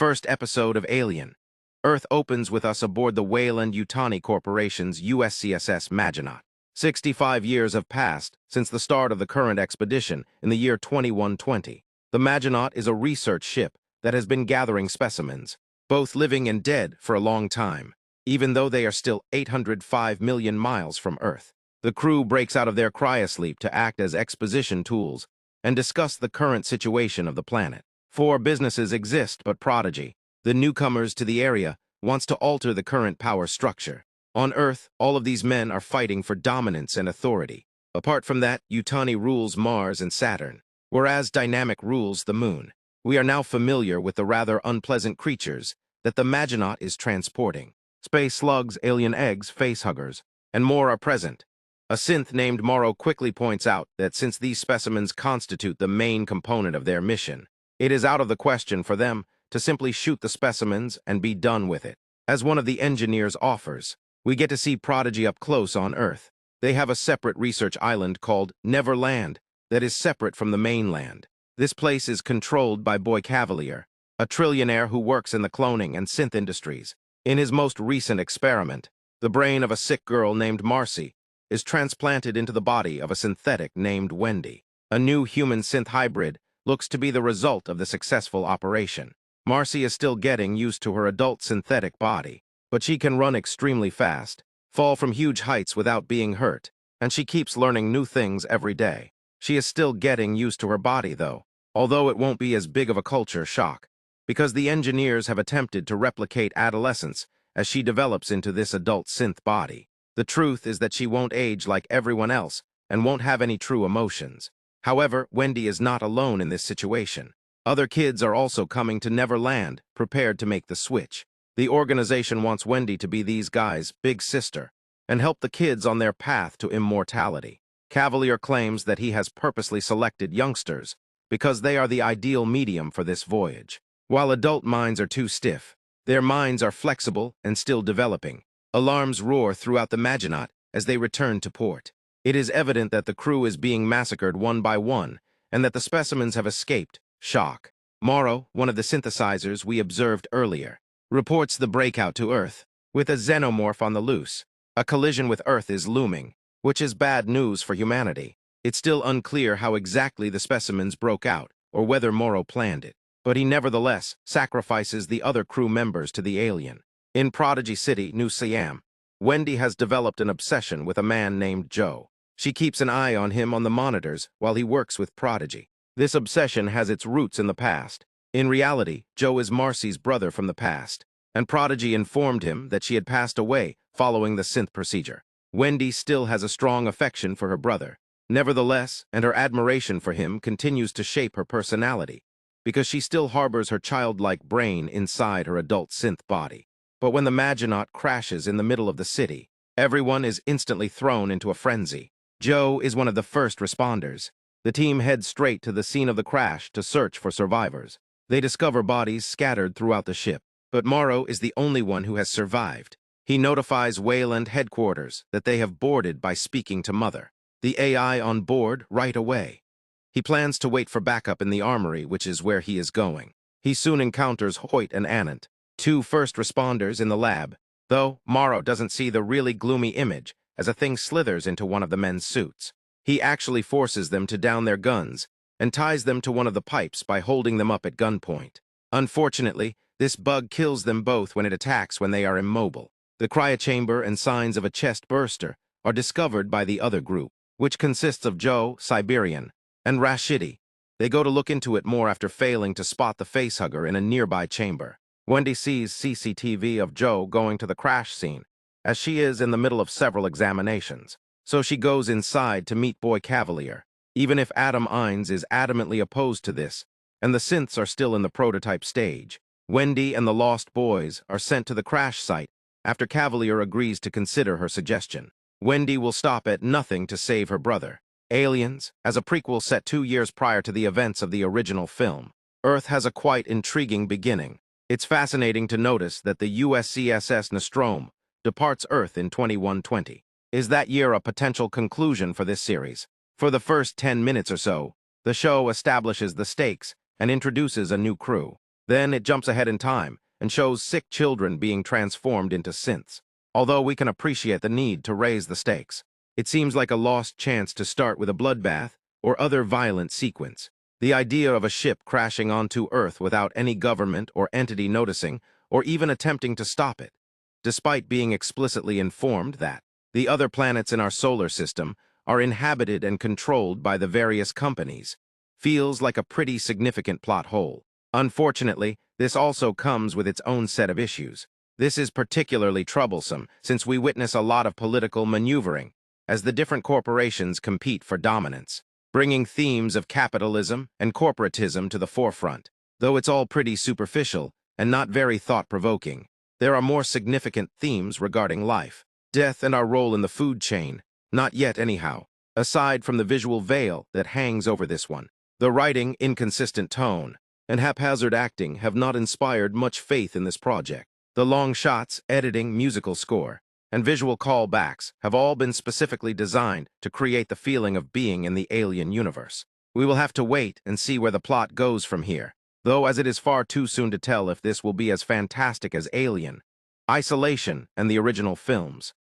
first episode of Alien. Earth opens with us aboard the Weyland-Yutani Corporation's USCSS Maginot. 65 years have passed since the start of the current expedition in the year 2120. The Maginot is a research ship that has been gathering specimens, both living and dead, for a long time, even though they are still 805 million miles from Earth. The crew breaks out of their cryosleep to act as exposition tools and discuss the current situation of the planet. 4 businesses exist, but Prodigy, the newcomers to the area, wants to alter the current power structure. On Earth, all of these men are fighting for dominance and authority. Apart from that, Yutani rules Mars and Saturn, whereas Dynamic rules the Moon. We are now familiar with the rather unpleasant creatures that the Maginot is transporting. Space slugs, alien eggs, facehuggers, and more are present. A synth named Morrow quickly points out that since these specimens constitute the main component of their mission, it is out of the question for them to simply shoot the specimens and be done with it. As one of the engineers offers, we get to see Prodigy up close on Earth. They have a separate research island called Neverland that is separate from the mainland. This place is controlled by Boy Cavalier, a trillionaire who works in the cloning and synth industries. In his most recent experiment, the brain of a sick girl named Marcy is transplanted into the body of a synthetic named Wendy. A new human-synth hybrid looks to be the result of the successful operation. Marcy is still getting used to her adult synthetic body, but she can run extremely fast, fall from huge heights without being hurt, and she keeps learning new things every day. She is still getting used to her body, though, although it won't be as big of a culture shock, because the engineers have attempted to replicate adolescence as she develops into this adult synth body. The truth is that she won't age like everyone else and won't have any true emotions. However, Wendy is not alone in this situation. Other kids are also coming to Neverland, prepared to make the switch. The organization wants Wendy to be these guys' big sister and help the kids on their path to immortality. Cavalier claims that he has purposely selected youngsters because they are the ideal medium for this voyage. While adult minds are too stiff, their minds are flexible and still developing. Alarms roar throughout the Maginot as they return to port. It is evident that the crew is being massacred one by one and that the specimens have escaped. Shock. Morrow, one of the synthesizers we observed earlier, reports the breakout to Earth. With a xenomorph on the loose, a collision with Earth is looming, which is bad news for humanity. It's still unclear how exactly the specimens broke out or whether Morrow planned it, but he nevertheless sacrifices the other crew members to the alien. In Prodigy City, New Siam, Wendy has developed an obsession with a man named Joe. She keeps an eye on him on the monitors while he works with Prodigy. This obsession has its roots in the past. In reality, Joe is Marcy's brother from the past, and Prodigy informed him that she had passed away following the synth procedure. Wendy still has a strong affection for her brother. Nevertheless, and her admiration for him continues to shape her personality, because she still harbors her childlike brain inside her adult synth body. But when the Maginot crashes in the middle of the city, everyone is instantly thrown into a frenzy. Joe is one of the first responders. The team heads straight to the scene of the crash to search for survivors. They discover bodies scattered throughout the ship, but Morrow is the only one who has survived. He notifies Weyland headquarters that they have boarded by speaking to Mother, the AI on board, right away. He plans to wait for backup in the armory, which is where he is going. He soon encounters Hoyt and Anant, 2 first responders in the lab, though Morrow doesn't see the really gloomy image as a thing slithers into one of the men's suits. He actually forces them to down their guns and ties them to one of the pipes by holding them up at gunpoint. Unfortunately, this bug kills them both when it attacks when they are immobile. The cryochamber and signs of a chest burster are discovered by the other group, which consists of Joe, Siberian, and Rashidi. They go to look into it more after failing to spot the facehugger in a nearby chamber. Wendy sees CCTV of Joe going to the crash scene, as she is in the middle of several examinations. So she goes inside to meet Boy Cavalier, even if Adam Ines is adamantly opposed to this, and the synths are still in the prototype stage. Wendy and the Lost Boys are sent to the crash site after Cavalier agrees to consider her suggestion. Wendy will stop at nothing to save her brother. Aliens, as a prequel set 2 years prior to the events of the original film. Earth has a quite intriguing beginning. It's fascinating to notice that the USCSS Nostromo departs Earth in 2120. Is that year a potential conclusion for this series? For the first 10 minutes or so, the show establishes the stakes and introduces a new crew. Then it jumps ahead in time and shows sick children being transformed into synths. Although we can appreciate the need to raise the stakes, it seems like a lost chance to start with a bloodbath or other violent sequence. The idea of a ship crashing onto Earth without any government or entity noticing or even attempting to stop it, despite being explicitly informed that the other planets in our solar system are inhabited and controlled by the various companies, feels like a pretty significant plot hole. Unfortunately, this also comes with its own set of issues. This is particularly troublesome since we witness a lot of political maneuvering as the different corporations compete for dominance, bringing themes of capitalism and corporatism to the forefront. Though it's all pretty superficial and not very thought-provoking, there are more significant themes regarding life, death, and our role in the food chain. Not yet, anyhow, aside from the visual veil that hangs over this one. The writing, inconsistent tone, and haphazard acting have not inspired much faith in this project. The long shots, editing, musical score, and visual callbacks have all been specifically designed to create the feeling of being in the alien universe. We will have to wait and see where the plot goes from here, though as it is far too soon to tell if this will be as fantastic as Alien, Isolation, and the original films.